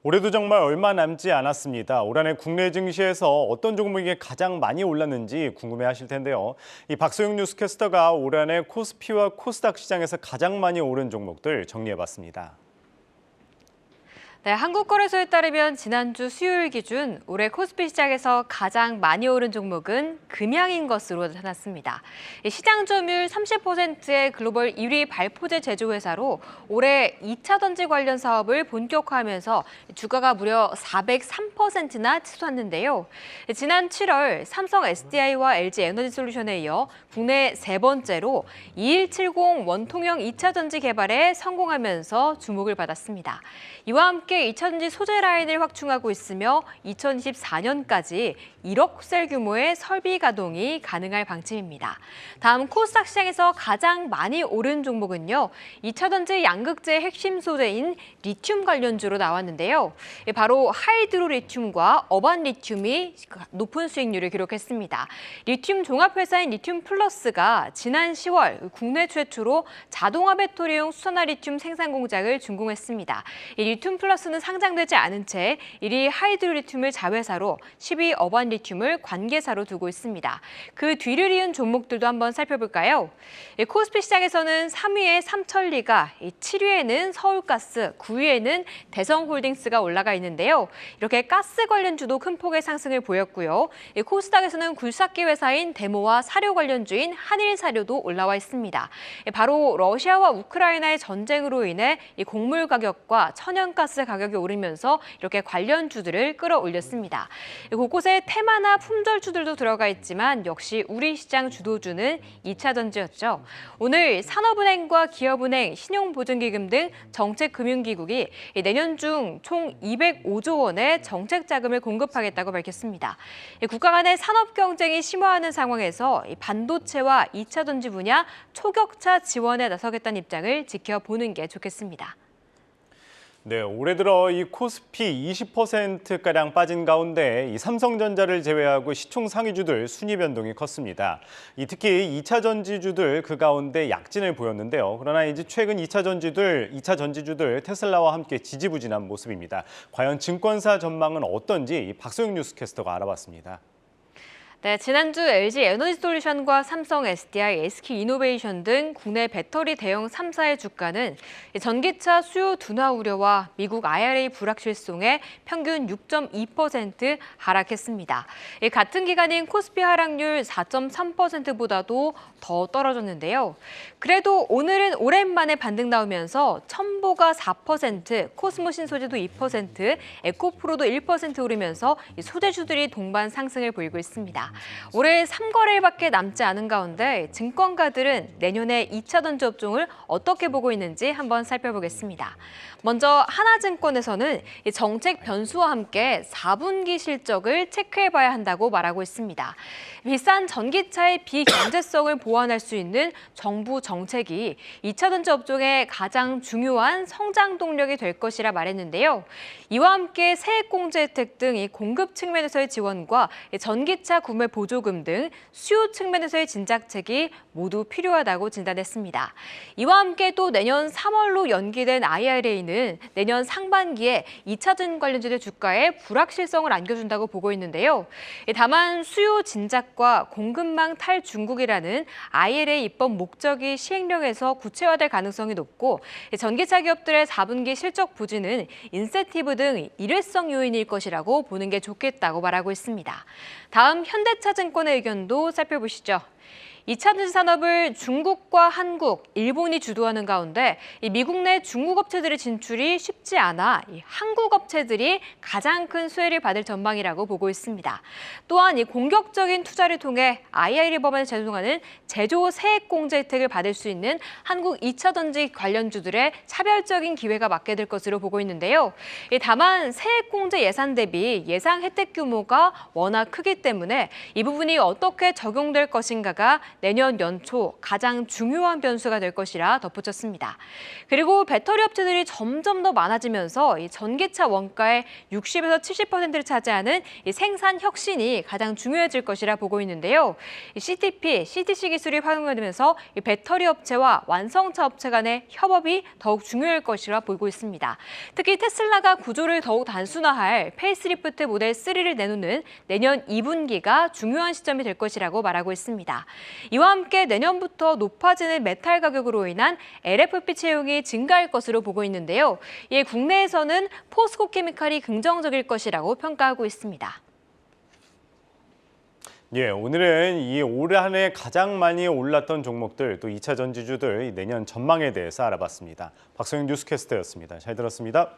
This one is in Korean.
올해도 정말 얼마 남지 않았습니다. 올 한해 국내 증시에서 어떤 종목이 가장 많이 올랐는지 궁금해하실 텐데요. 이 박소영 뉴스캐스터가 올 한해 코스피와 코스닥 시장에서 가장 많이 오른 종목들 정리해봤습니다. 네, 한국거래소에 따르면 지난주 수요일 기준 올해 코스피 시장에서 가장 많이 오른 종목은 금양인 것으로 나타났습니다. 시장 점유율 30%의 글로벌 1위 발포제 제조회사로 올해 2차 전지 관련 사업을 본격화하면서 주가가 무려 403%나 치솟았는데요. 지난 7월 삼성 SDI와 LG 에너지솔루션에 이어 국내 세 번째로 2170 원통형 2차 전지 개발에 성공하면서 주목을 받았습니다. 이와 함께 2차 전지 소재 라인을 확충하고 있으며 2024년까지 1억 셀 규모의 설비 가동이 가능할 방침입니다. 다음 코스닥 시장에서 가장 많이 오른 종목은요. 2차 전지 양극재의 핵심 소재인 리튬 관련주로 나왔는데요. 바로 하이드로 리튬과 어반 리튬이 높은 수익률을 기록했습니다. 리튬 종합회사인 리튬 플러스가 지난 10월 국내 최초로 자동화 배터리용 수산화 리튬 생산 공장을 준공했습니다. 이 리튬 플러스는 상장되지 않은 채 1위 하이드로 리튬을 자회사로 10위 어반 리튬을 관계사로 두고 있습니다. 그 뒤를 이은 종목들도 한번 살펴볼까요? 코스피 시장에서는 3위에 삼천리가, 7위에는 서울가스, 9위에는 대성홀딩스가 올라가 있는데요. 이렇게 가스 관련주도 큰 폭의 상승을 보였고요. 코스닥에서는 굴삭기 회사인 데모와 사료 관련주인 한일사료도 올라와 있습니다. 바로 러시아와 우크라이나의 전쟁으로 인해 곡물 가격과 천연가스 가격이 오르면서 이렇게 관련주들을 끌어올렸습니다. 곳곳에 테마나 품절주들도 들어가 있지만 역시 우리 시장 주도주는 2차 전지였죠. 오늘 산업은행과 기업은행, 신용보증기금 등 정책금융기국이 내년 중 총 205조 원의 정책 자금을 공급하겠다고 밝혔습니다. 국가 간의 산업 경쟁이 심화하는 상황에서 반도체와 2차 전지 분야 초격차 지원에 나서겠다는 입장을 지켜보는 게 좋겠습니다. 네, 올해 들어 이 코스피 20%가량 빠진 가운데 이 삼성전자를 제외하고 시총 상위주들 순위 변동이 컸습니다. 특히 2차 전지주들 그 가운데 약진을 보였는데요. 그러나 이제 최근 2차 전지주들 테슬라와 함께 지지부진한 모습입니다. 과연 증권사 전망은 어떤지 박소영 뉴스캐스터가 알아봤습니다. 네, 지난주 LG 에너지솔루션과 삼성 SDI, SK이노베이션 등 국내 배터리 대형 3사의 주가는 전기차 수요 둔화 우려와 미국 IRA 불확실성에 평균 6.2% 하락했습니다. 같은 기간인 코스피 하락률 4.3%보다도 더 떨어졌는데요. 그래도 오늘은 오랜만에 반등 나오면서 첨보가 4%, 코스모 신소재도 2%, 에코프로도 1% 오르면서 소재주들이 동반 상승을 보이고 있습니다. 올해 3거래일밖에 남지 않은 가운데 증권가들은 내년에 2차 전지 업종을 어떻게 보고 있는지 한번 살펴보겠습니다. 먼저 하나증권에서는 정책 변수와 함께 4분기 실적을 체크해봐야 한다고 말하고 있습니다. 비싼 전기차의 비경제성을 보완할 수 있는 정부 정책이 2차 전지 업종의 가장 중요한 성장 동력이 될 것이라 말했는데요. 이와 함께 세액공제 혜택 등 공급 측면에서의 지원과 전기차 구매 보조금 등 수요 측면에서의 진작책이 모두 필요하다고 진단했습니다. 이와 함께 또 내년 3월로 연기된 IRA는 내년 상반기에 2차 전지 관련주들 주가에 불확실성을 안겨준다고 보고 있는데요. 다만 수요 진작과 공급망 탈중국이라는 IRA 입법 목적이 시행령에서 구체화될 가능성이 높고 전기차 기업들의 4분기 실적 부진은 인센티브 등 일회성 요인일 것이라고 보는 게 좋겠다고 말하고 있습니다. 다음 현대차증권의 의견도 살펴보시죠. 2차 전지 산업을 중국과 한국, 일본이 주도하는 가운데 미국 내 중국 업체들의 진출이 쉽지 않아 한국 업체들이 가장 큰 수혜를 받을 전망이라고 보고 있습니다. 또한 공격적인 투자를 통해 IRA 법안을 제공하는 제조 세액 공제 혜택을 받을 수 있는 한국 2차 전지 관련주들의 차별적인 기회가 맞게 될 것으로 보고 있는데요. 다만 세액 공제 예산 대비 예상 혜택 규모가 워낙 크기 때문에 이 부분이 어떻게 적용될 것인가가 내년 연초 가장 중요한 변수가 될 것이라 덧붙였습니다. 그리고 배터리 업체들이 점점 더 많아지면서 이 전기차 원가의 60에서 70%를 차지하는 이 생산 혁신이 가장 중요해질 것이라 보고 있는데요. 이 CTP, CTC 기술이 활용되면서 이 배터리 업체와 완성차 업체 간의 협업이 더욱 중요할 것이라 보고 있습니다. 특히 테슬라가 구조를 더욱 단순화할 페이스리프트 모델 3를 내놓는 내년 2분기가 중요한 시점이 될 것이라고 말하고 있습니다. 이와 함께 내년부터 높아지는 메탈 가격으로 인한 LFP 채용이 증가할 것으로 보고 있는데요. 이에 국내에서는 포스코 케미칼이 긍정적일 것이라고 평가하고 있습니다. 예, 오늘은 이 올 한 해 가장 많이 올랐던 종목들 또 2차 전지주들 내년 전망에 대해서 알아봤습니다. 박소영 뉴스캐스터였습니다. 잘 들었습니다.